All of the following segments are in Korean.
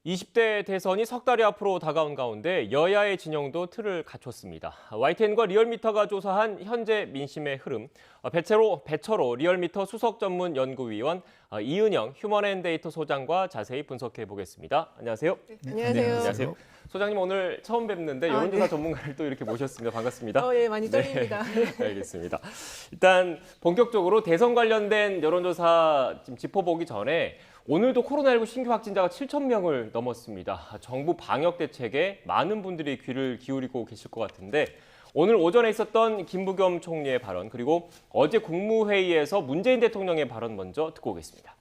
20대 대선이 석 달이 앞으로 다가온 가운데 여야의 진영도 틀을 갖췄습니다. YTN과 리얼미터가 조사한 현재 민심의 흐름, 배철호 리얼미터 수석 전문 연구위원, 이은영 휴먼앤데이터 소장과 자세히 분석해 보겠습니다. 안녕하세요. 네, 안녕하세요. 네, 안녕하세요. 소장님 오늘 처음 뵙는데 여론조사 네. 전문가를 또 이렇게 모셨습니다. 반갑습니다. 예, 많이 떨립니다. 네, 알겠습니다. 일단 본격적으로 대선 관련된 여론조사 좀 짚어보기 전에 오늘도 코로나19 신규 확진자가 7천 명을 넘었습니다. 정부 방역 대책에 많은 분들이 귀를 기울이고 계실 것 같은데 오늘 오전에 있었던 김부겸 총리의 발언 그리고 어제 국무회의에서 문재인 대통령의 발언 먼저 듣고 오겠습니다.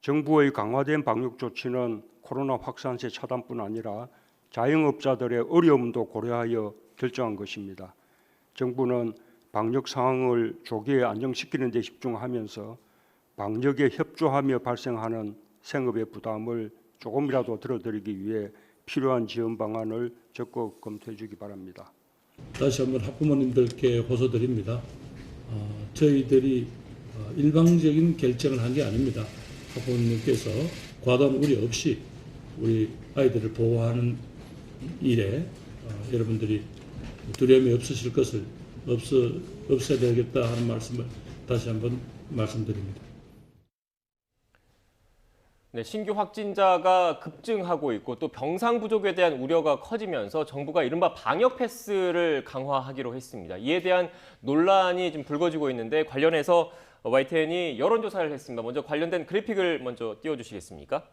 정부의 강화된 방역 조치는 코로나 확산세 차단뿐 아니라 자영업자들의 어려움도 고려하여 결정한 것입니다. 정부는 방역 상황을 조기에 안정시키는 데 집중하면서 방역에 협조하며 발생하는 생업의 부담을 조금이라도 덜어드리기 위해 필요한 지원 방안을 적극 검토해 주기 바랍니다. 다시 한번 학부모님들께 호소드립니다. 저희들이 일방적인 결정을 한 게 아닙니다. 학부모님께서 과도한 우려 없이 우리 아이들을 보호하는 일에 여러분들이 두려움이 없으실 것을 없어야 되겠다 하는 말씀을 다시 한번 말씀드립니다. 네, 신규 확진자가 급증하고 있고 또 병상 부족에 대한 우려가 커지면서 정부가 이른바 방역 패스를 강화하기로 했습니다. 이에 대한 논란이 좀 불거지고 있는데 관련해서 YTN이 여론조사를 했습니다. 먼저 관련된 그래픽을 먼저 띄워주시겠습니까?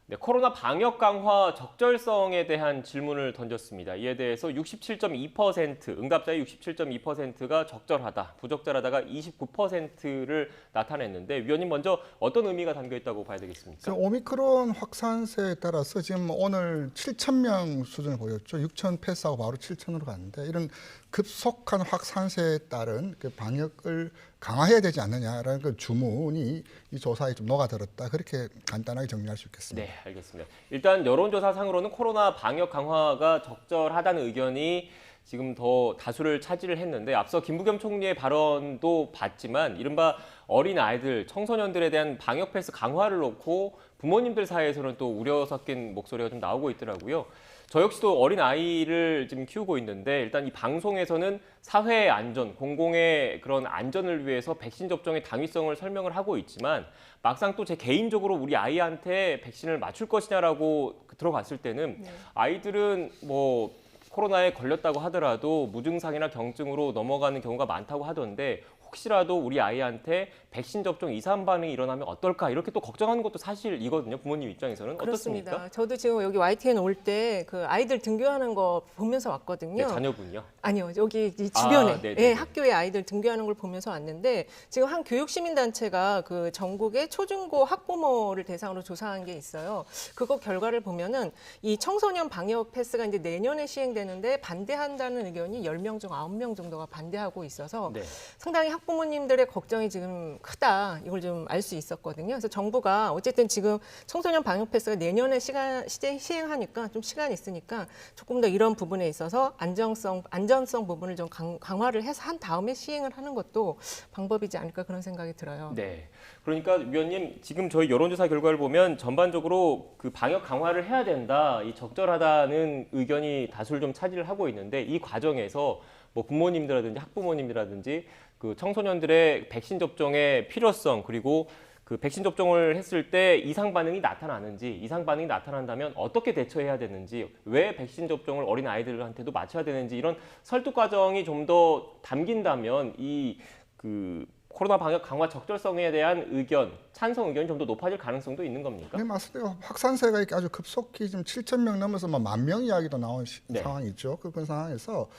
네, 코로나 방역 강화 적절성에 대한 질문을 던졌습니다. 이에 대해서 67.2%, 응답자의 67.2%가 적절하다, 부적절하다가 29%를 나타냈는데 위원님 먼저 어떤 의미가 담겨 있다고 봐야 되겠습니까? 오미크론 확산세에 따라서 지금 오늘 7천 명 수준을 보였죠. 6천 패스하고 바로 7천으로 갔는데 이런 급속한 확산세에 따른 그 방역을 강화해야 되지 않느냐라는 그 주문이 이 조사에 좀 녹아들었다. 그렇게 간단하게 정리할 수 있겠습니다. 네, 알겠습니다. 일단 여론조사상으로는 코로나 방역 강화가 적절하다는 의견이 지금 더 다수를 차지를 했는데 앞서 김부겸 총리의 발언도 봤지만 이른바 어린 아이들, 청소년들에 대한 방역 패스 강화를 놓고 부모님들 사이에서는 또 우려 섞인 목소리가 좀 나오고 있더라고요. 저 역시도 어린 아이를 지금 키우고 있는데 일단 이 방송에서는 사회의 안전, 공공의 그런 안전을 위해서 백신 접종의 당위성을 설명을 하고 있지만 막상 또 제 개인적으로 우리 아이한테 백신을 맞출 것이냐라고 들어갔을 때는 아이들은 뭐 코로나에 걸렸다고 하더라도 무증상이나 경증으로 넘어가는 경우가 많다고 하던데 혹시라도 우리 아이한테 백신 접종 이상 반응이 일어나면 어떨까 이렇게 또 걱정하는 것도 사실이거든요. 부모님 입장에서는 그렇습니다. 어떻습니까? 저도 지금 여기 YTN 올 때 그 아이들 등교하는 거 보면서 왔거든요. 네, 자녀분요? 아니요, 여기 이 주변에 네네네. 학교에 아이들 등교하는 걸 보면서 왔는데 지금 한 교육시민단체가 그 전국의 초중고 학부모를 대상으로 조사한 게 있어요. 그거 결과를 보면은 이 청소년 방역 패스가 이제 내년에 시행되는데 반대한다는 의견이 10명 중 9명 정도가 반대하고 있어서 네. 상당히 학부모님들의 걱정이 지금 크다. 이걸 좀 알 수 있었거든요. 그래서 정부가 어쨌든 지금 청소년 방역 패스가 내년에 시행하니까 좀 시간이 있으니까 조금 더 이런 부분에 있어서 안전성 부분을 좀 강화를 해서 한 다음에 시행을 하는 것도 방법이지 않을까 그런 생각이 들어요. 네. 그러니까 위원님 지금 저희 여론조사 결과를 보면 전반적으로 그 방역 강화를 해야 된다, 이 적절하다는 의견이 다수를 좀 차지를 하고 있는데 이 과정에서 뭐 부모님들이라든지 학부모님이라든지 그 청소년들의 백신 접종의 필요성 그리고 그 백신 접종을 했을 때 이상 반응이 나타나는지 이상 반응이 나타난다면 어떻게 대처해야 되는지 왜 백신 접종을 어린 아이들한테도 맞춰야 되는지 이런 설득 과정이 좀 더 담긴다면 이 그 코로나 방역 강화 적절성에 대한 의견, 찬성 의견이 좀 더 높아질 가능성도 있는 겁니까? 네, 맞습니다. 확산세가 이렇게 아주 급속히 지금 7천 명 넘어서 뭐 10,000명 이야기도 나온 네. 상황이죠. 그런 상황에서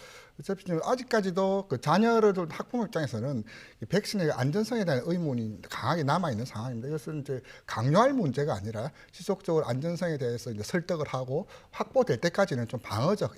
어차피 지금 아직까지도 그 자녀를 둔 학부모 입장에서는 이 백신의 안전성에 대한 의문이 강하게 남아 있는 상황입니다. 이것은 이제 강요할 문제가 아니라 지속적으로 안전성에 대해서 이제 설득을 하고 확보될 때까지는 좀 방어적,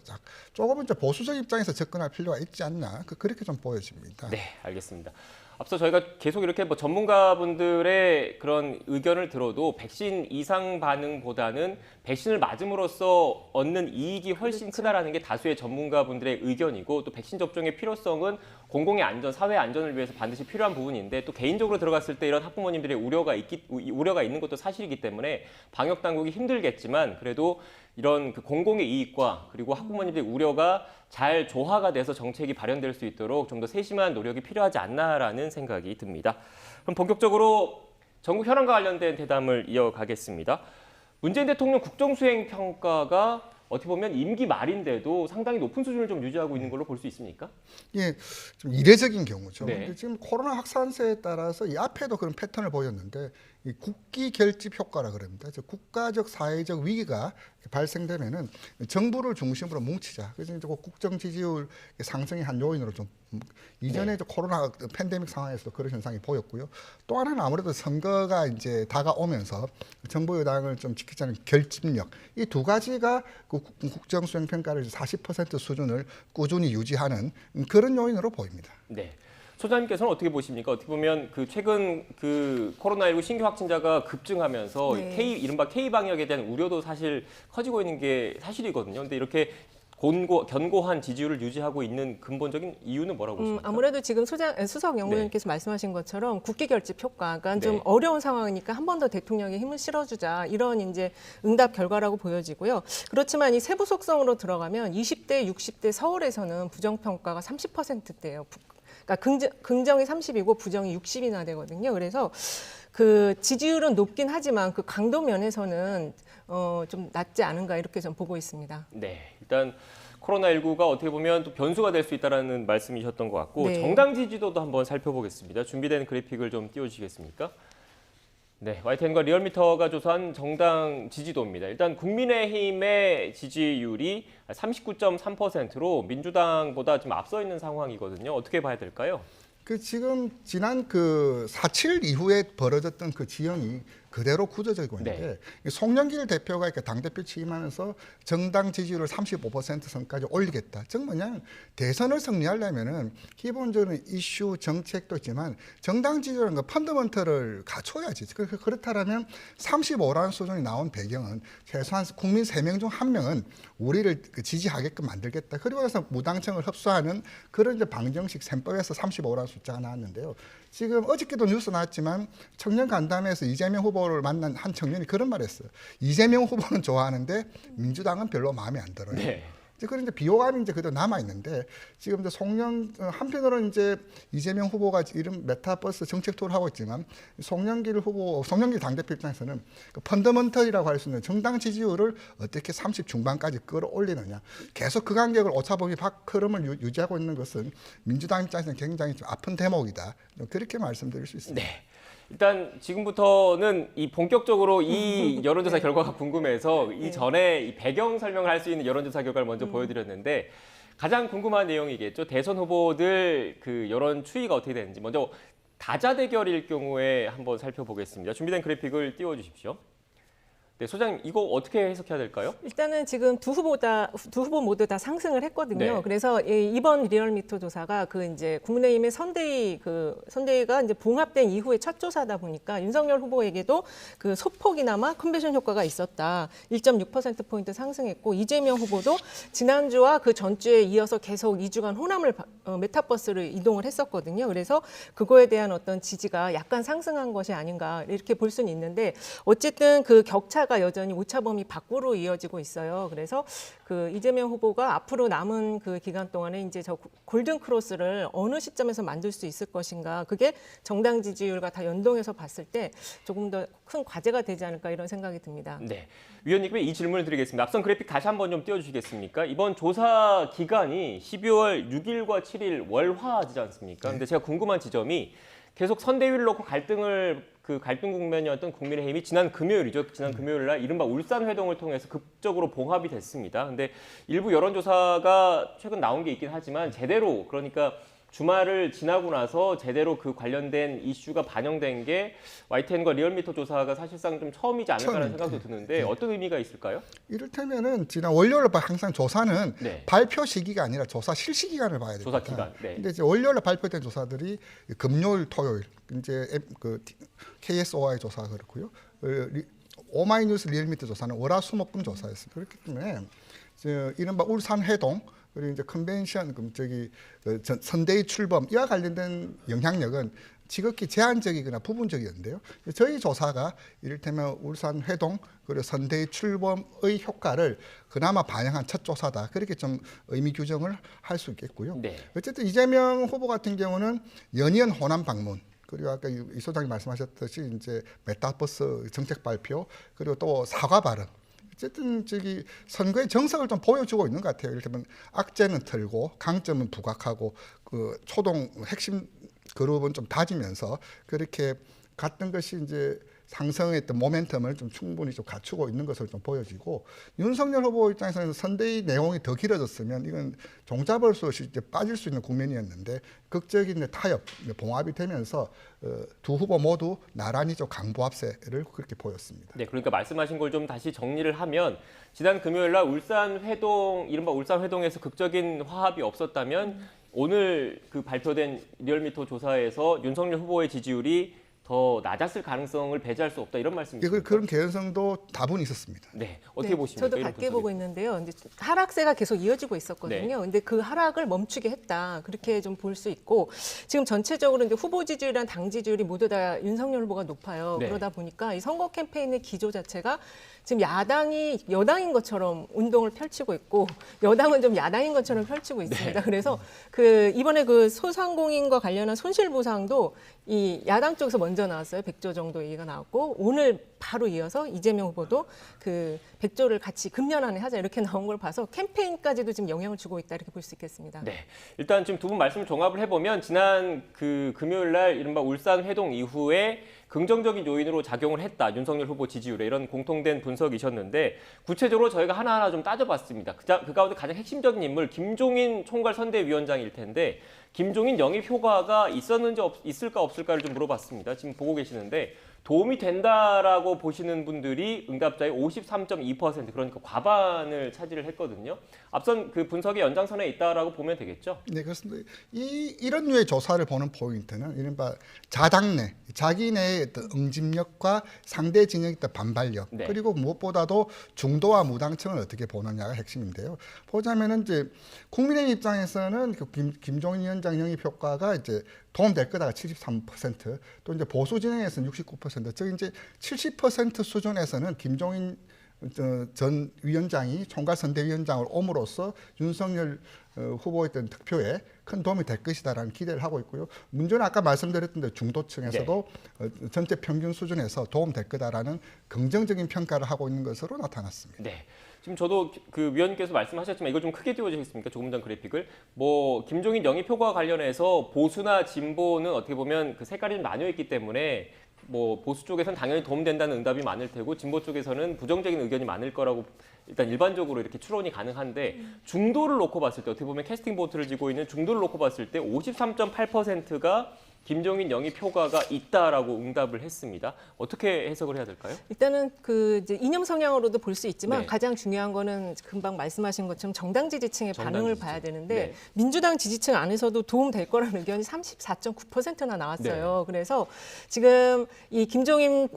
조금은 이제 보수적 입장에서 접근할 필요가 있지 않나 그렇게 좀 보여집니다. 네, 알겠습니다. 앞서 저희가 계속 이렇게 뭐 전문가분들의 그런 의견을 들어도 백신 이상 반응보다는 백신을 맞음으로써 얻는 이익이 훨씬 크다라는 게 다수의 전문가분들의 의견이고, 또 백신 접종의 필요성은 공공의 안전, 사회 안전을 위해서 반드시 필요한 부분인데, 또 개인적으로 들어갔을 때 이런 학부모님들의 우려가 있는 것도 사실이기 때문에 방역 당국이 힘들겠지만, 그래도 이런 그 공공의 이익과 그리고 학부모님들의 우려가 잘 조화가 돼서 정책이 발현될 수 있도록 좀 더 세심한 노력이 필요하지 않나라는 생각이 듭니다. 그럼 본격적으로 전국 현황과 관련된 대담을 이어가겠습니다. 문재인 대통령 국정수행 평가가 어떻게 보면 임기 말인데도 상당히 높은 수준을 좀 유지하고 있는 걸로 볼 수 있습니까? 예, 좀 이례적인 경우죠. 네. 근데 지금 코로나 확산세에 따라서 이 앞에도 그런 패턴을 보였는데, 이 국기 결집 효과라 그럽니다. 즉 국가적 사회적 위기가 발생되면은 정부를 중심으로 뭉치자. 그래서 이제 국정 지지율 상승의 한 요인으로 좀 이전에 이제 코로나 팬데믹 상황에서도 그런 현상이 보였고요. 또 하나는 아무래도 선거가 이제 다가오면서 정부 여당을 좀 지키자는 결집력, 이 두 가지가 그 국정 수행 평가를 40% 수준을 꾸준히 유지하는 그런 요인으로 보입니다. 네. 소장님께서는 어떻게 보십니까? 어떻게 보면 그 최근 그 코로나19 신규 확진자가 급증하면서 네. 이른바 K 방역에 대한 우려도 사실 커지고 있는 게 사실이거든요. 근데 이렇게 견고한 지지율을 유지하고 있는 근본적인 이유는 뭐라고 보십니까? 아무래도 지금 수석 연구위원께서 말씀하신 것처럼 국기 결집 효과가 네. 좀 어려운 상황이니까 한 번 더 대통령의 힘을 실어주자, 이런 이제 응답 결과라고 보여지고요. 그렇지만 이 세부 속성으로 들어가면 20대, 60대 서울에서는 부정평가가 30%대예요. 그러니까 긍정이 30이고 부정이 60이나 되거든요. 그래서 그 지지율은 높긴 하지만 그 강도 면에서는 좀 낮지 않은가, 이렇게 좀 보고 있습니다. 네, 일단 코로나19가 어떻게 보면 또 변수가 될 수 있다는 말씀이셨던 것 같고, 네. 정당 지지도도 한번 살펴보겠습니다. 준비된 그래픽을 좀 띄워주시겠습니까? 네, YTN과 리얼미터가 조사한 정당 지지도입니다. 일단 국민의힘의 지지율이 39.3%로 민주당보다 좀 앞서 있는 상황이거든요. 어떻게 봐야 될까요? 그 지금 지난 그 4.7 이후에 벌어졌던 그 지형이 그대로 굳어지고 있는데, 송영길 대표가 이렇게 당대표 취임하면서 정당 지지율을 35% 선까지 올리겠다. 즉 뭐냐면 대선을 승리하려면은 기본적으로 이슈 정책도 있지만 정당 지지율은 그 펀더먼털을 갖춰야지. 그렇다면 35라는 수준이 나온 배경은 최소한 국민 3명 중 1명은 우리를 지지하게끔 만들겠다. 그리고 나서 무당청을 흡수하는 그런 이제 방정식 셈법에서 35라는 숫자가 나왔는데요. 지금 어저께도 뉴스 나왔지만 청년 간담회에서 이재명 후보를 만난 한 청년이 그런 말했어요. 이재명 후보는 좋아하는데 민주당은 별로 마음에 안 들어요. 네. 이제 그런 이제 비호감이 이제 그대로 남아 있는데, 지금 이제 한편으로는 이제 이재명 후보가 이런 메타버스 정책 투어를 하고 있지만, 송영길 당대표 입장에서는 그 펀더먼털이라고 할 수 있는 정당 지지율을 어떻게 30 중반까지 끌어올리느냐, 계속 그 간격을 오차범위 밖 흐름을 유지하고 있는 것은 민주당 입장에서는 굉장히 좀 아픈 대목이다. 그렇게 말씀드릴 수 있습니다. 네. 일단 지금부터는 이 본격적으로 이 여론조사 결과가 궁금해서 이전에 이 배경 설명을 할 수 있는 여론조사 결과를 먼저 보여드렸는데, 가장 궁금한 내용이겠죠. 대선 후보들 그 여론 추이가 어떻게 되는지 먼저 다자 대결일 경우에 한번 살펴보겠습니다. 준비된 그래픽을 띄워주십시오. 네, 소장님, 이거 어떻게 해석해야 될까요? 일단은 지금 두 후보 모두 다 상승을 했거든요. 네. 그래서 이번 리얼미터 조사가 그 이제 국민의힘의 선대위가 이제 봉합된 이후의 첫 조사다 보니까 윤석열 후보에게도 그 소폭이나마 컨벤션 효과가 있었다. 1.6%포인트 상승했고, 이재명 후보도 지난주와 그 전주에 이어서 계속 2주간 호남을 메타버스를 이동을 했었거든요. 그래서 그거에 대한 어떤 지지가 약간 상승한 것이 아닌가, 이렇게 볼 수는 있는데, 어쨌든 그 격차가 여전히 오차범위 밖으로 이어지고 있어요. 그래서 그 이재명 후보가 앞으로 남은 그 기간 동안에 이제 저 골든 크로스를 어느 시점에서 만들 수 있을 것인가, 그게 정당 지지율과 다 연동해서 봤을 때 조금 더 큰 과제가 되지 않을까, 이런 생각이 듭니다. 네, 위원님께 이 질문을 드리겠습니다. 앞선 그래픽 다시 한번 좀 띄워주시겠습니까? 이번 조사 기간이 12월 6일과 7일 월화지지 않습니까? 근데 제가 궁금한 지점이 계속 선대위를 놓고 갈등 국면이었던 국민의힘이 지난 금요일이죠. 지난 금요일 날 이른바 울산 회동을 통해서 극적으로 봉합이 됐습니다. 근데 일부 여론조사가 최근 나온 게 있긴 하지만 제대로, 그러니까 주말을 지나고 나서 제대로 그 관련된 이슈가 반영된 게 YTN과 리얼미터 조사가 사실상 좀 처음이지 않을까라는 생각도 드는데 어떤 의미가 있을까요? 이를테면은 지난 월요일 항상 조사는 네. 발표 시기가 아니라 조사 실시 기간을 봐야 됩니다. 조사 기간. 네. 근데 이제 월요일에 발표된 조사들이 금요일, 토요일 이제 그 KSOI 조사가 그렇고요. 오마이뉴스 리얼미터 조사는 월화수목금 조사였습니다. 그렇기 때문에 이른바 울산 회동 그리고 이제 컨벤션 선대위 출범 이와 관련된 영향력은 지극히 제한적이거나 부분적이었는데요. 저희 조사가 이를테면 울산 회동 그리고 선대위 출범의 효과를 그나마 반영한 첫 조사다. 그렇게 좀 의미 규정을 할 수 있겠고요. 네. 어쨌든 이재명 후보 같은 경우는 연이은 호남 방문 그리고 아까 이 소장님 말씀하셨듯이 이제 메타버스 정책 발표 그리고 또 사과 발언. 어쨌든 선거의 정석을 좀 보여주고 있는 것 같아요. 예를 들면 악재는 털고 강점은 부각하고 그 초동 핵심 그룹은 좀 다지면서 그렇게 갔던 것이 이제 상승했던 모멘텀을 좀 충분히 좀 갖추고 있는 것을 좀 보여지고 윤석열 후보 입장에서는 선대위 내용이 더 길어졌으면 이건 종잡을 수 없이 이제 빠질 수 있는 국면이었는데 극적인 타협, 봉합이 되면서 두 후보 모두 나란히 좀 강보합세를 그렇게 보였습니다. 네, 그러니까 말씀하신 걸 좀 다시 정리를 하면 지난 금요일 날 울산 회동, 이른바 울산 회동에서 극적인 화합이 없었다면 오늘 그 발표된 리얼미터 조사에서 윤석열 후보의 지지율이 더 낮았을 가능성을 배제할 수 없다 이런 말씀이시죠? 그런 개연성도 다분히 있었습니다. 네, 어떻게 보십니까? 저도 이런 같게 분석이? 보고 있는데요. 이제 하락세가 계속 이어지고 있었거든요. 네. 근데 그 하락을 멈추게 했다. 그렇게 좀 볼 수 있고 지금 전체적으로 이제 후보 지지율이랑 당 지지율이 모두 다 윤석열 후보가 높아요. 네. 그러다 보니까 이 선거 캠페인의 기조 자체가 지금 야당이 여당인 것처럼 운동을 펼치고 있고 여당은 좀 야당인 것처럼 펼치고 있습니다. 네. 그래서 그 이번에 그 소상공인과 관련한 손실보상도 이 야당 쪽에서 먼저 나왔어요. 100조 정도 얘기가 나왔고 오늘 바로 이어서 이재명 후보도 그 100조를 같이 금년 안에 하자 이렇게 나온 걸 봐서 캠페인까지도 지금 영향을 주고 있다 이렇게 볼 수 있겠습니다. 네, 일단 지금 두 분 말씀을 종합을 해보면 지난 그 금요일 날 이른바 울산 회동 이후에 긍정적인 요인으로 작용을 했다. 윤석열 후보 지지율에 이런 공통된 분석이셨는데 구체적으로 저희가 하나하나 좀 따져봤습니다. 그 가운데 가장 핵심적인 인물 김종인 총괄 선대위원장일 텐데 김종인 영입 효과가 있었는지 있을까 없을까를 좀 물어봤습니다. 지금 보고 계시는데 도움이 된다라고 보시는 분들이 응답자의 53.2% 그러니까 과반을 차지를 했거든요. 앞선 그 분석의 연장선에 있다라고 보면 되겠죠? 네, 그렇습니다. 이런 류의 조사를 보는 포인트는 이른바 자당내, 자기 내의 어떤 응집력과 상대 진영의 어떤 반발력, 네. 그리고 무엇보다도 중도와 무당층을 어떻게 보느냐가 핵심인데요. 보자면은 이제 국민의힘 입장에서는 그 김종인 위원장 영입 효과가 이제 도움될 거다가 73%, 또 이제 보수 진영에서는 69%, 즉 이제 70% 수준에서는 김종인 전 위원장이 총괄선대위원장을 옴으로써 윤석열 후보의 어떤 득표에 큰 도움이 될 것이다라는 기대를 하고 있고요. 문제는 아까 말씀드렸던 대로 중도층에서도 전체 평균 수준에서 도움될 거다라는 긍정적인 평가를 하고 있는 것으로 나타났습니다. 네. 지금 저도 그 위원님께서 말씀하셨지만 이걸 좀 크게 띄워주시겠습니까? 조금 전 그래픽을. 뭐 김종인 영입 효과와 관련해서 보수나 진보는 어떻게 보면 그 색깔이 좀 나뉘어 있기 때문에 뭐 보수 쪽에서는 당연히 도움된다는 응답이 많을 테고 진보 쪽에서는 부정적인 의견이 많을 거라고 일단 일반적으로 이렇게 추론이 가능한데 중도를 놓고 봤을 때 어떻게 보면 캐스팅 보트를 쥐고 있는 중도를 놓고 봤을 때 53.8%가 김종인 영입 효과가 있다라고 응답을 했습니다. 어떻게 해석을 해야 될까요? 일단은 그 이제 이념 성향으로도 볼 수 있지만 네. 가장 중요한 거는 금방 말씀하신 것처럼 정당 지지층의 정당 반응을 지지층. 봐야 되는데 네. 민주당 지지층 안에서도 도움 될 거라는 의견이 34.9%나 나왔어요. 네. 그래서 지금 이 김종인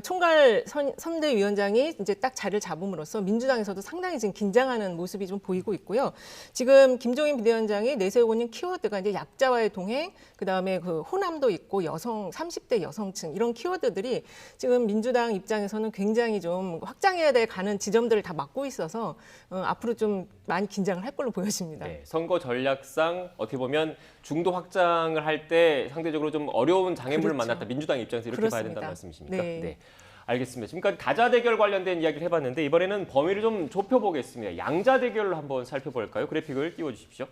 총괄 선대위원장이 이제 딱 자리를 잡음으로써 민주당에서도 상당히 지금 긴장하는 모습이 좀 보이고 있고요. 지금 김종인 비대위원장이 내세우고 있는 키워드가 이제 약자와의 동행, 그다음에 그 호남도 있고 여성 30대 여성층 이런 키워드들이 지금 민주당 입장에서는 굉장히 좀 확장해야 될 가는 지점들을 다 막고 있어서 앞으로 좀 많이 긴장을 할 걸로 보여집니다. 네, 선거 전략상 어떻게 보면 중도 확장을 할 때 상대적으로 좀 어려운 장애물을 그렇죠. 만났다. 민주당 입장에서 이렇게 그렇습니다. 봐야 된다는 말씀이십니까? 네. 알겠습니다. 지금까지 다자 대결 관련된 이야기를 해봤는데 이번에는 범위를 좀 좁혀보겠습니다. 양자 대결을 한번 살펴볼까요? 그래픽을 띄워주십시오.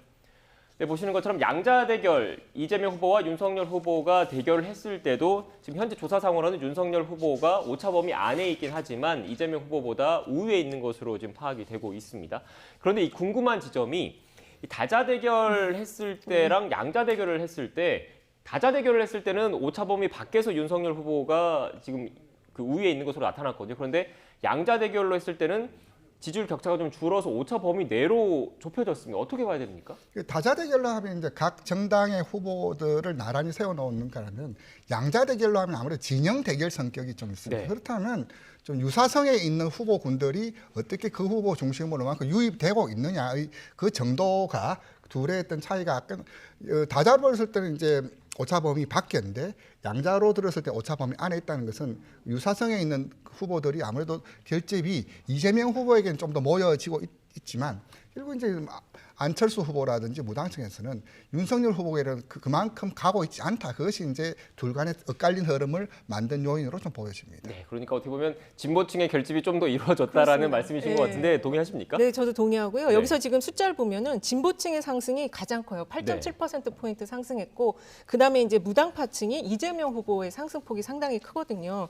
네, 보시는 것처럼 양자 대결, 이재명 후보와 윤석열 후보가 대결을 했을 때도 지금 현재 조사상으로는 윤석열 후보가 오차 범위 안에 있긴 하지만 이재명 후보보다 우위에 있는 것으로 지금 파악이 되고 있습니다. 그런데 이 궁금한 지점이 이 다자 대결 했을 때랑 양자 대결을 했을 때 다자 대결을 했을 때는 오차범위 밖에서 윤석열 후보가 지금 그 우위에 있는 것으로 나타났거든요. 그런데 양자 대결로 했을 때는 지지율 격차가 좀 줄어서 오차 범위 내로 좁혀졌습니다. 어떻게 봐야 됩니까? 다자 대결로 하면 이제 각 정당의 후보들을 나란히 세워놓는 거라면 양자 대결로 하면 아무래도 진영 대결 성격이 좀 있습니다. 네. 그렇다면 좀 유사성에 있는 후보군들이 어떻게 그 후보 중심으로 만큼 유입되고 있느냐의 그 정도가 둘의 어떤 차이가 다자로 했을 때는 이제 오차 범위 밖인데 양자로 들었을 때 오차 범위 안에 있다는 것은 유사성에 있는 후보들이 아무래도 결집이 이재명 후보에게는 좀 더 모여지고 있지만 결국 이제 안철수 후보라든지 무당층에서는 윤석열 후보에는 그만큼 가고 있지 않다. 그것이 이제 둘 간의 엇갈린 흐름을 만든 요인으로 좀 보여집니다. 네, 그러니까 어떻게 보면 진보층의 결집이 좀 더 이루어졌다라는 그렇습니다. 말씀이신 것 네. 같은데 동의하십니까? 네, 저도 동의하고요. 네. 여기서 지금 숫자를 보면은 진보층의 상승이 가장 커요. 8.7%포인트 상승했고, 그 다음에 이제 무당파층이 이재명 후보의 상승폭이 상당히 크거든요.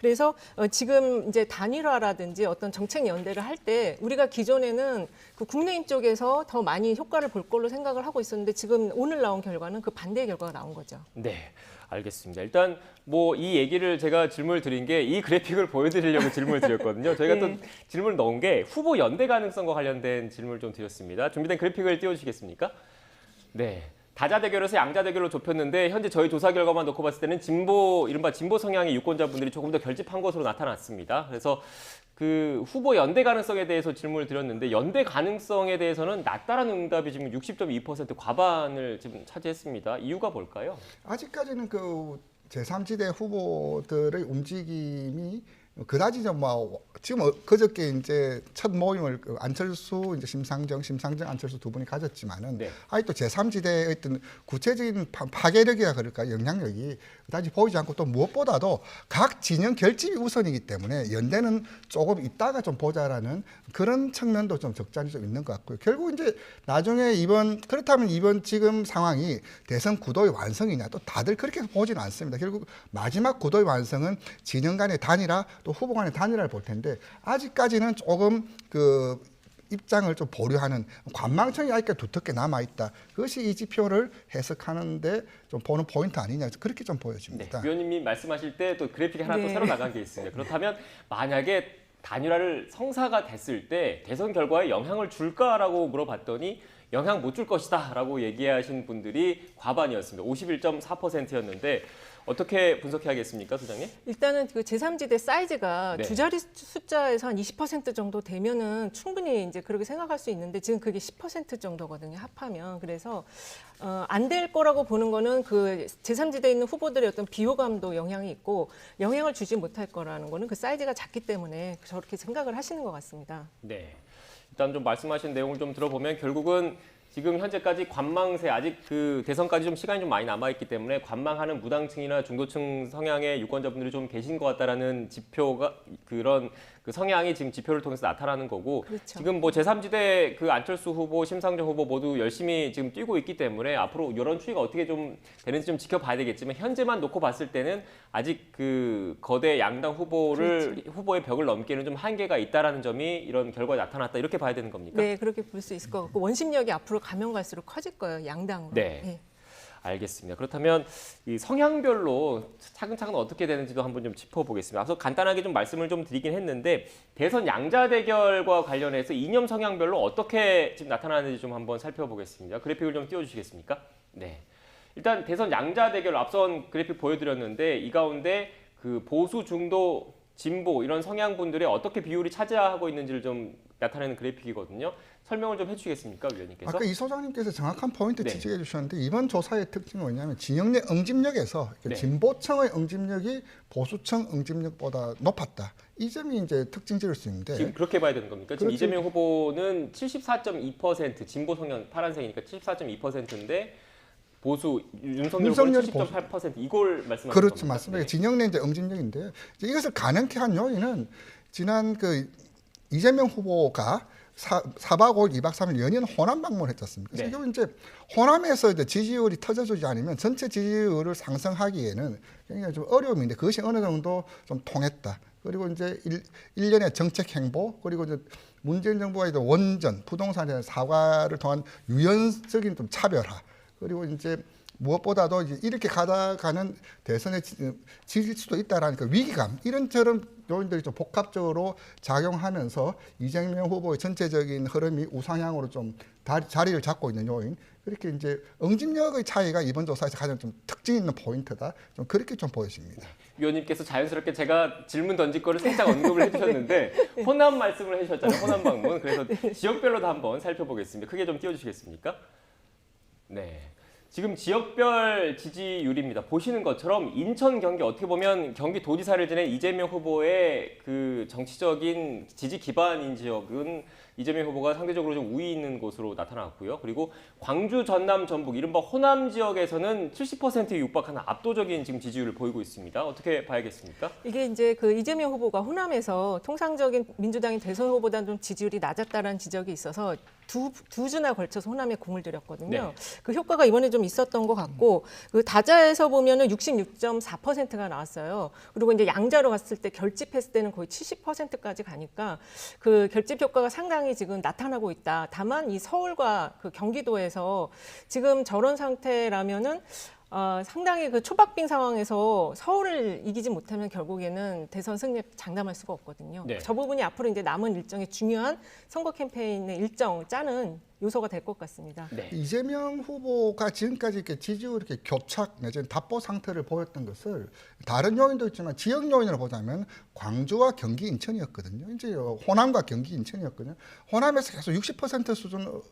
그래서 지금 이제 단일화라든지 어떤 정책 연대를 할 때 우리가 기존에는 그 국민의힘 쪽에서 더 많이 효과를 볼 걸로 생각을 하고 있었는데 지금 오늘 나온 결과는 그 반대의 결과가 나온 거죠. 네, 알겠습니다. 일단 뭐 이 얘기를 제가 질문을 드린 게 이 그래픽을 보여드리려고 질문을 드렸거든요. 저희가 네. 또 질문을 넣은 게 후보 연대 가능성과 관련된 질문을 좀 드렸습니다. 준비된 그래픽을 띄워주시겠습니까? 네. 다자 대결에서 양자 대결로 좁혔는데 현재 저희 조사 결과만 놓고 봤을 때는 이른바 진보 성향의 유권자분들이 조금 더 결집한 것으로 나타났습니다. 그래서 그 후보 연대 가능성에 대해서 질문을 드렸는데 연대 가능성에 대해서는 낮다라는 응답이 지금 60.2% 과반을 지금 차지했습니다. 이유가 뭘까요? 아직까지는 그 제3지대 후보들의 움직임이 그다지 좀 뭐 지금 그저께 이제 첫 모임을 안철수 이제 심상정 안철수 두 분이 가졌지만은 네. 아직도 제3지대의 어떤 구체적인 파괴력이라 그럴까 영향력이 그다지 보이지 않고 또 무엇보다도 각 진영 결집이 우선이기 때문에 연대는 조금 있다가 좀 보자라는 그런 측면도 좀 적잖이 좀 있는 것 같고요. 결국 이제 나중에 그렇다면 이번 지금 상황이 대선 구도의 완성이냐 또 다들 그렇게 보지는 않습니다. 결국 마지막 구도의 완성은 진영 간의 단일화 또 후보 간의 단일화를 볼 텐데 아직까지는 조금 그 입장을 좀 보류하는 관망청이 아직까지 두텁게 남아 있다. 그것이 이 지표를 해석하는데 좀 보는 포인트 아니냐 그렇게 좀 네, 보여집니다. 위원님이 말씀하실 때 또 그래픽이 하나 또 네. 새로 나간 게 있습니다. 그렇다면 만약에 단일화를 성사가 됐을 때 대선 결과에 영향을 줄까라고 물어봤더니 영향 못 줄 것이다라고 얘기하신 분들이 과반이었습니다. 51.4%였는데 어떻게 분석해야겠습니까, 소장님? 일단은 그 제3지대 사이즈가 네. 두 자리 숫자에서 한 20% 정도 되면은 충분히 이제 그렇게 생각할 수 있는데 지금 그게 10% 정도거든요, 합하면. 그래서 안 될 거라고 보는 거는 그 제3지대에 있는 후보들의 어떤 비호감도 영향이 있고 영향을 주지 못할 거라는 거는 그 사이즈가 작기 때문에 저렇게 생각을 하시는 것 같습니다. 네. 일단 좀 말씀하신 내용을 좀 들어보면 결국은 지금 현재까지 관망세 아직 그 대선까지 좀 시간이 좀 많이 남아 있기 때문에 관망하는 무당층이나 중도층 성향의 유권자분들이 좀 계신 것 같다라는 지표가 그런 그 성향이 지금 지표를 통해서 나타나는 거고 그렇죠. 지금 뭐 제3지대 그 안철수 후보, 심상정 후보 모두 열심히 지금 뛰고 있기 때문에 앞으로 이런 추이가 어떻게 좀 되는지 좀 지켜봐야 되겠지만 현재만 놓고 봤을 때는 아직 그 거대 양당 후보를 후보의 벽을 넘기에는 좀 한계가 있다라는 점이 이런 결과에 나타났다 이렇게 봐야 되는 겁니까? 네, 그렇게 볼 수 있을 것 같고 원심력이 앞으로 가면 갈수록 커질 거예요, 양당으로. 네. 알겠습니다. 그렇다면 이 성향별로 차근차근 어떻게 되는지도 한번 좀 짚어보겠습니다. 앞서 간단하게 좀 말씀을 좀 드리긴 했는데 대선 양자 대결과 관련해서 이념 성향별로 어떻게 지금 나타나는지 좀 한번 살펴보겠습니다. 그래픽을 좀 띄워주시겠습니까? 네. 일단 대선 양자 대결 앞선 그래픽 보여드렸는데 이 가운데 그 보수, 중도, 진보 이런 성향분들의 어떻게 비율이 차지하고 있는지를 좀 나타내는 그래픽이거든요. 설명을 좀 해주시겠습니까, 위원님께서? 아까 이 소장님께서 정확한 포인트 네. 지적해 주셨는데 이번 조사의 특징은 뭐냐면 진영 내 응집력에서 네. 진보층의 응집력이 보수층 응집력보다 높았다. 이 점이 이제 특징적일 수 있는데 지금 그렇게 봐야 되는 겁니까? 지금 그렇죠. 이재명 후보는 74.2% 진보 성향 파란색이니까 74.2%인데 보수 윤석열 후보는 윤석열이 70.8% 이걸 말씀하시는 그렇죠, 겁니까? 맞습니다. 네. 진영 내 이제 응집력인데 이제 이것을 가능케 한 요인은 지난 그 이재명 후보가 4박 5일, 2박 3일 연이은 호남 방문을 했지 않습니까? 네. 그래서 이제 호남에서 이제 지지율이 터져주지 않으면 전체 지지율을 상승하기에는 굉장히 좀 어려움인데 그것이 어느 정도 좀 통했다. 그리고 이제 일련의 정책 행보, 그리고 이제 문재인 정부가 이제 원전, 부동산에 사과를 통한 유연적인 좀 차별화, 그리고 이제 무엇보다도 이제 이렇게 가다가는 대선에 지질 수도 있다라는 그 위기감, 이런처럼 요인들이 좀 복합적으로 작용하면서 이재명 후보의 전체적인 흐름이 우상향으로 좀 자리를 잡고 있는 요인, 그렇게 이제 응집력의 차이가 이번 조사에서 가장 좀 특징 있는 포인트다. 좀 그렇게 좀 보여집니다. 위원님께서 자연스럽게 제가 질문 던질 거를 살짝 언급을 해주셨는데 호남 말씀을 해주셨잖아요. 호남 방문. 그래서 지역별로도 한번 살펴보겠습니다. 크게 좀 띄워주시겠습니까? 네. 지금 지역별 지지율입니다. 보시는 것처럼 인천, 경기 어떻게 보면 경기도지사를 지낸 이재명 후보의 그 정치적인 지지 기반인 지역은 이재명 후보가 상대적으로 좀 우위 있는 곳으로 나타났고요. 그리고 광주, 전남, 전북, 이른바 호남 지역에서는 70%에 육박하는 압도적인 지금 지지율을 보이고 있습니다. 어떻게 봐야겠습니까? 이게 이제 그 이재명 후보가 호남에서 통상적인 민주당인 대선 후보보다는 좀 지지율이 낮았다라는 지적이 있어서 두 주나 걸쳐서 호남에 공을 들였거든요. 네. 그 효과가 이번에 좀 있었던 것 같고, 그 다자에서 보면은 66.4%가 나왔어요. 그리고 이제 양자로 갔을 때 결집했을 때는 거의 70%까지 가니까 그 결집 효과가 상당히 지금 나타나고 있다. 다만 이 서울과 그 경기도에서 지금 저런 상태라면은 상당히 그 초박빙 상황에서 서울을 이기지 못하면 결국에는 대선 승리에 장담할 수가 없거든요. 네. 저 부분이 앞으로 이제 남은 일정의 중요한 선거 캠페인의 일정 짜는 요소가 될 것 같습니다. 네. 이재명 후보가 지금까지 이렇게 지지율 이렇게 겹착 내지는 답보 상태를 보였던 것을 다른 요인도 있지만 지역 요인으로 보자면 광주와 경기 인천이었거든요. 이제 호남과 경기 인천이었거든요. 호남에서 계속 60% 수준으로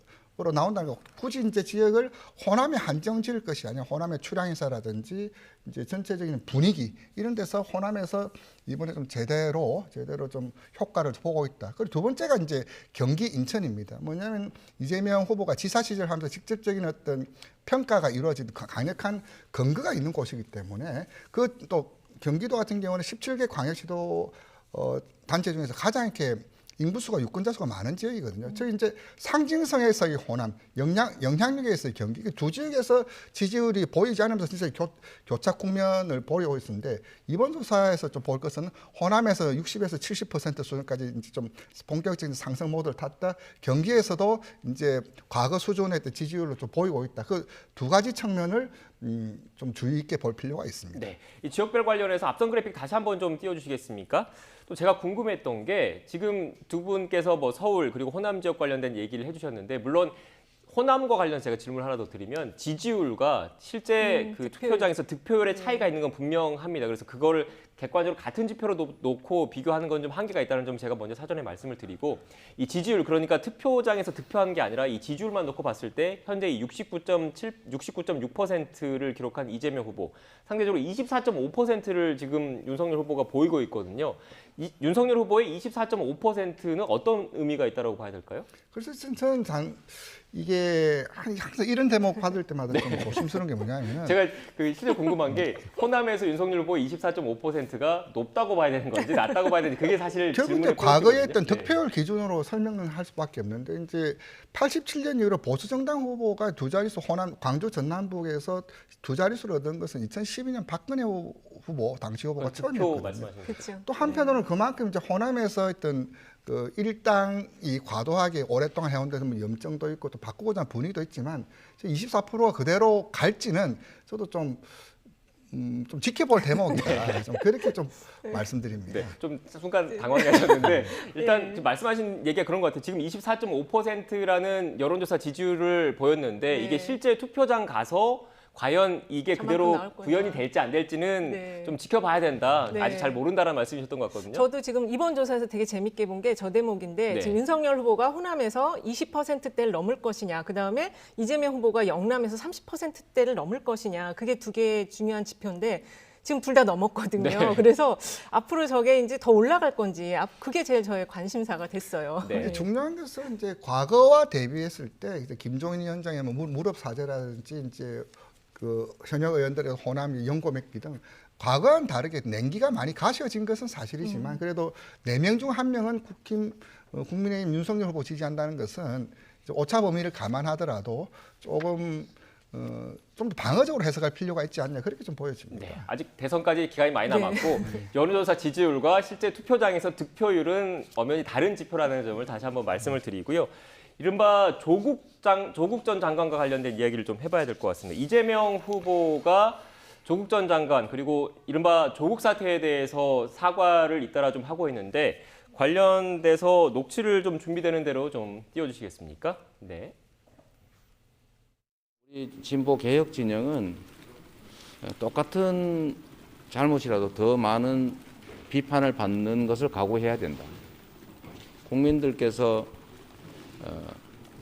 나온다는 거, 굳이 이제 지역을 호남에 한정 지을 것이 아니라 호남의 출향 인사라든지 이제 전체적인 분위기 이런 데서 호남에서 이번에 좀 제대로 좀 효과를 보고 있다. 그리고 두 번째가 이제 경기 인천입니다. 뭐냐면 이재명 후보가 지사 시절하면서 직접적인 어떤 평가가 이루어진 강력한 근거가 있는 곳이기 때문에 그 또 경기도 같은 경우는 17개 광역시도 단체 중에서 가장 이렇게 인구수가 유권자 수가 많은 지역이거든요. 저희 이제 상징성에서의 호남, 영향력에서의 경기, 두 지역에서 지지율이 보이지 않으면서 진짜 교착 국면을 보이고 있는데 이번 조사에서 좀 볼 것은 호남에서 60에서 70% 수준까지 이제 좀 본격적인 상승 모드를 탔다. 경기에서도 이제 과거 수준의 지지율을 좀 보이고 있다. 그 두 가지 측면을 좀 주의 있게 볼 필요가 있습니다. 네, 이 지역별 관련해서 앞선 그래픽 다시 한번 좀 띄워주시겠습니까? 또 제가 궁금했던 게 지금 두 분께서 뭐 서울 그리고 호남 지역 관련된 얘기를 해주셨는데 물론 호남과 관련해서 제가 질문 하나 더 드리면 지지율과 실제 그 투표장에서 득표율의 차이가 있는 건 분명합니다. 그래서 그거를 객관적으로 같은 지표로 놓고 비교하는 건 좀 한계가 있다는 점 제가 먼저 사전에 말씀을 드리고 이 지지율 그러니까 투표장에서 득표한 게 아니라 이 지지율만 놓고 봤을 때 현재 69.6%를 기록한 이재명 후보 상대적으로 24.5%를 지금 윤석열 후보가 보이고 있거든요. 윤석열 후보의 24.5%는 어떤 의미가 있다고 봐야 될까요? 그래서 저는 이게 항상 이런 대목 받을 때마다 좀 조심스러운 게 뭐냐면 제가 그 실제 궁금한 게 호남에서 윤석열 후보의 24.5%가 높다고 봐야 되는 건지 낮다고 봐야 되는지 그게 사실 결국 이제 질문의 과거에 포인트거든요. 했던 득표율 기준으로 설명을 할 수밖에 없는데 이제 87년 이후로 보수 정당 후보가 두 자릿수 호남 광주 전남북에서 두 자릿수를 얻은 것은 2012년 박근혜 후보 당시 후보가 득표 처음이었거든요. 말씀하시는 거죠. 그렇죠. 또 한편으로는 그만큼 이제 호남에서 했던 그 일당이 과도하게 오랫동안 해온 데서 뭐 염증도 있고 또 바꾸고자 하는 분위기도 있지만 24%가 그대로 갈지는 저도 좀 지켜볼 대목이다. 좀 그렇게 좀 말씀드립니다. 네, 좀 순간 당황하셨는데 일단 지금 말씀하신 얘기가 그런 것 같아요. 지금 24.5%라는 여론조사 지지율을 보였는데 이게 실제 투표장 가서 과연 이게 그대로 구현이 될지 안 될지는 좀 지켜봐야 된다. 네. 아직 잘 모른다라는 말씀이셨던 것 같거든요. 저도 지금 이번 조사에서 되게 재밌게 본 게 저 대목인데 네. 지금 윤석열 후보가 호남에서 20%대를 넘을 것이냐, 그다음에 이재명 후보가 영남에서 30%대를 넘을 것이냐, 그게 두 개의 중요한 지표인데 지금 둘 다 넘었거든요. 네. 그래서 앞으로 저게 이제 더 올라갈 건지 그게 제일 저의 관심사가 됐어요. 네. 중요한 것은 이제 과거와 대비했을 때 이제 김종인 위원장의 뭐 무릎 사죄라든지 이제 그 현역 의원들의 호남 연고 맺기 등 과거와는 다르게 냉기가 많이 가셔진 것은 사실이지만 그래도 4명 중 1명은 국민의힘 윤석열 후보 지지한다는 것은 오차 범위를 감안하더라도 조금 좀 더 방어적으로 해석할 필요가 있지 않냐 그렇게 좀 보여집니다. 네, 아직 대선까지 기간이 많이 네. 남았고 여론조사 지지율과 실제 투표장에서 득표율은 엄연히 다른 지표라는 점을 다시 한번 말씀을 드리고요. 이른바 조국 전 장관과 관련된 이야기를 좀 해봐야 될 것 같습니다. 이재명 후보가 조국 전 장관 그리고 이른바 조국 사태에 대해서 사과를 잇따라 좀 하고 있는데 관련돼서 녹취를 좀 준비되는 대로 좀 띄워주시겠습니까? 네. 우리 진보 개혁 진영은 똑같은 잘못이라도 더 많은 비판을 받는 것을 각오해야 된다. 국민들께서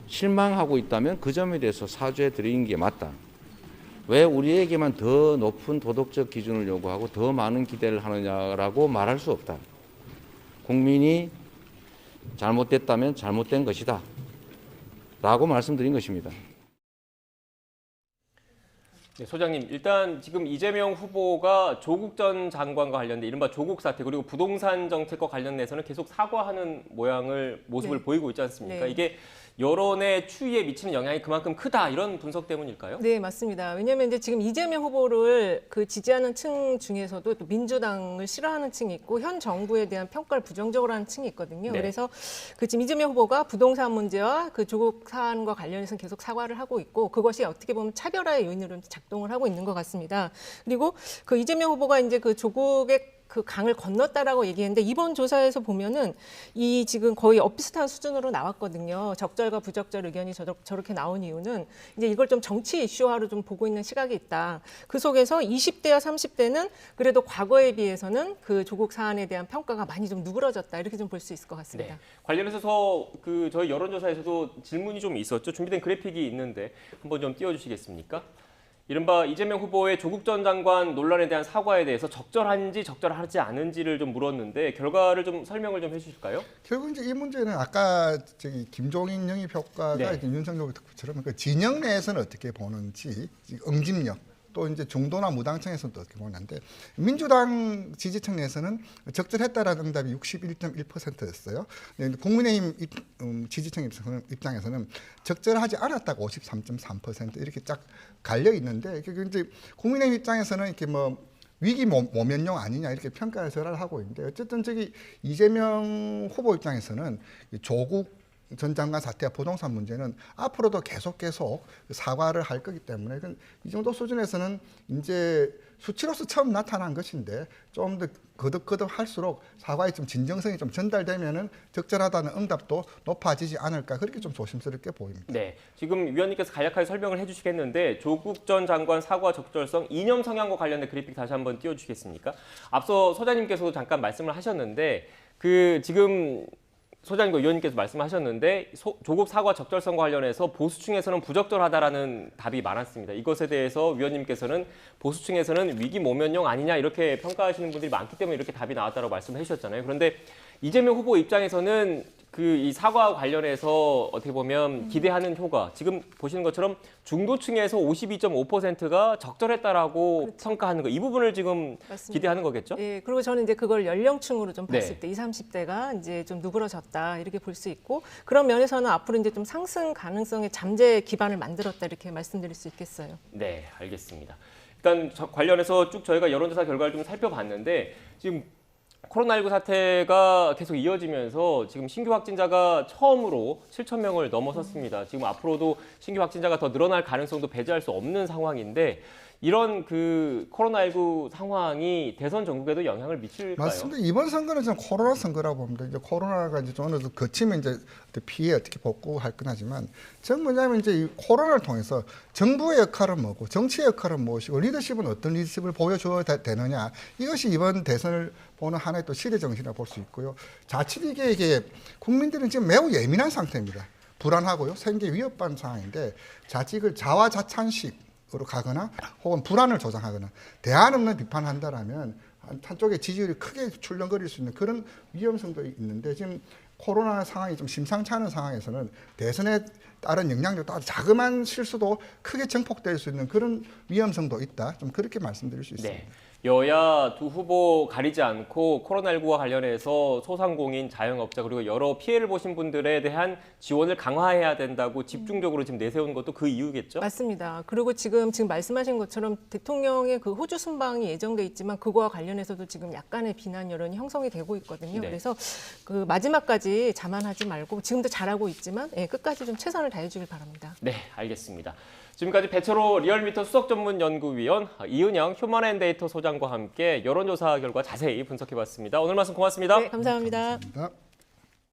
실망하고 있다면 그 점에 대해서 사죄해 드리는 게 맞다. 왜 우리에게만 더 높은 도덕적 기준을 요구하고 더 많은 기대를 하느냐라고 말할 수 없다. 국민이 잘못됐다면 잘못된 것이다. 라고 말씀드린 것입니다. 네, 소장님, 일단 지금 이재명 후보가 조국 전 장관과 관련된 이른바 조국 사태 그리고 부동산 정책과 관련해서는 계속 사과하는 모습을 네. 보이고 있지 않습니까? 네. 이게 여론의 추이에 미치는 영향이 그만큼 크다 이런 분석 때문일까요? 네, 맞습니다. 왜냐하면 이제 지금 이재명 후보를 그 지지하는 층 중에서도 또 민주당을 싫어하는 층이 있고 현 정부에 대한 평가를 부정적으로 하는 층이 있거든요. 네. 그래서 그 지금 이재명 후보가 부동산 문제와 그 조국 사안과 관련해서 계속 사과를 하고 있고 그것이 어떻게 보면 차별화의 요인으로 작동을 하고 있는 것 같습니다. 그리고 그 이재명 후보가 이제 그 조국의 그 강을 건넜다라고 얘기했는데 이번 조사에서 보면은 이 지금 거의 엇비슷한 수준으로 나왔거든요. 적절과 부적절 의견이 저렇게 나온 이유는 이제 이걸 좀 정치 이슈화로 좀 보고 있는 시각이 있다. 그 속에서 20대와 30대는 그래도 과거에 비해서는 그 조국 사안에 대한 평가가 많이 좀 누그러졌다. 이렇게 좀 볼 수 있을 것 같습니다. 네. 관련해서 그 저희 여론조사에서도 질문이 좀 있었죠. 준비된 그래픽이 있는데 한번 좀 띄워주시겠습니까? 이른바 이재명 후보의 조국 전 장관 논란에 대한 사과에 대해서 적절한지 적절하지 않은지를 좀 물었는데 결과를 좀 설명을 좀 해주실까요? 결국 이제 이 문제는 아까 저기 김종인 영입 효과가 네. 윤석열 특구처럼 그 진영 내에서는 어떻게 보는지 응집력 또 이제 중도나 무당층에서는 또 어떻게 보는데 민주당 지지층 내에서는 적절했다라는 응답이 61.1%였어요. 국민의힘 지지층 입장에서는 적절하지 않았다가 53.3% 이렇게 쫙 갈려 있는데 이제 국민의힘 입장에서는 이렇게 뭐 위기 모면용 아니냐 이렇게 평가를 절하를 하고 있는데 어쨌든 저기 이재명 후보 입장에서는 조국 전 장관 사태와 부동산 문제는 앞으로도 계속 사과를 할 거기 때문에 이 정도 수준에서는 이제 수치로서 처음 나타난 것인데 좀 더 거듭거듭 할수록 사과의 좀 진정성이 좀 전달되면은 적절하다는 응답도 높아지지 않을까 그렇게 좀 조심스럽게 보입니다. 네, 지금 위원님께서 간략하게 설명을 해주시겠는데 조국 전 장관 사과 적절성, 이념 성향과 관련된 그래픽 다시 한번 띄워주시겠습니까? 앞서 소장님께서도 잠깐 말씀을 하셨는데 그 지금 소장님과 의원님께서 말씀하셨는데 조국 사과 적절성과 관련해서 보수층에서는 부적절하다라는 답이 많았습니다. 이것에 대해서 위원님께서는 보수층에서는 위기 모면용 아니냐 이렇게 평가하시는 분들이 많기 때문에 이렇게 답이 나왔다고 말씀을 해주셨잖아요. 그런데 이재명 후보 입장에서는 그 이 사과와 관련해서 어떻게 보면 기대하는 효과, 지금 보시는 것처럼 중도층에서 52.5%가 적절했다라고 그렇죠. 평가하는 거, 이 부분을 지금 맞습니다. 기대하는 거겠죠? 예, 그리고 저는 이제 그걸 연령층으로 좀 봤을 네. 때 20, 30대가 이제 좀 누그러졌다 이렇게 볼 수 있고 그런 면에서는 앞으로 이제 좀 상승 가능성의 잠재 기반을 만들었다 이렇게 말씀드릴 수 있겠어요. 네, 알겠습니다. 일단 관련해서 쭉 저희가 여론조사 결과를 좀 살펴봤는데 지금 코로나19 사태가 계속 이어지면서 지금 신규 확진자가 처음으로 7천 명을 넘어섰습니다. 지금 앞으로도 신규 확진자가 더 늘어날 가능성도 배제할 수 없는 상황인데 이런 그 코로나19 상황이 대선 전국에도 영향을 미칠까요? 맞습니다. 이번 선거는 좀 코로나 선거라고 봅니다. 이제 코로나가 이제 좀 어느 정도 거치면 이제 피해 어떻게 복구할 거나지만 전 뭐냐면 이제 이 코로나를 통해서 정부의 역할은 뭐고 정치의 역할은 무엇이고 리더십은 어떤 리더십을 보여줘야 되느냐 이것이 이번 대선을 보는 하나의 또 시대 정신이라고 볼 수 있고요. 자칫 이게 국민들은 지금 매우 예민한 상태입니다. 불안하고요. 생계 위협받는 상황인데 자칫 이걸 자화자찬식 으로 가거나 혹은 불안을 조장하거나 대안 없는 비판을 한다라면 한쪽의 지지율이 크게 출렁거릴 수 있는 그런 위험성도 있는데 지금 코로나 상황이 좀 심상치 않은 상황에서는 대선에 따른 영향력도 아주 자그마한 실수도 크게 증폭될 수 있는 그런 위험성도 있다. 좀 그렇게 말씀드릴 수 있습니다. 네. 여야 두 후보 가리지 않고 코로나19와 관련해서 소상공인, 자영업자 그리고 여러 피해를 보신 분들에 대한 지원을 강화해야 된다고 집중적으로 지금 내세운 것도 그 이유겠죠? 맞습니다. 그리고 지금 말씀하신 것처럼 대통령의 그 호주 순방이 예정돼 있지만 그거와 관련해서도 지금 약간의 비난 여론이 형성이 되고 있거든요. 네. 그래서 그 마지막까지 자만하지 말고 지금도 잘하고 있지만 끝까지 좀 최선을 다해주길 바랍니다. 네, 알겠습니다. 지금까지 배철호 리얼미터 수석전문연구위원, 이은영 휴먼앤데이터 소장과 함께 여론조사 결과 자세히 분석해봤습니다. 오늘 말씀 고맙습니다. 네, 감사합니다. 감사합니다.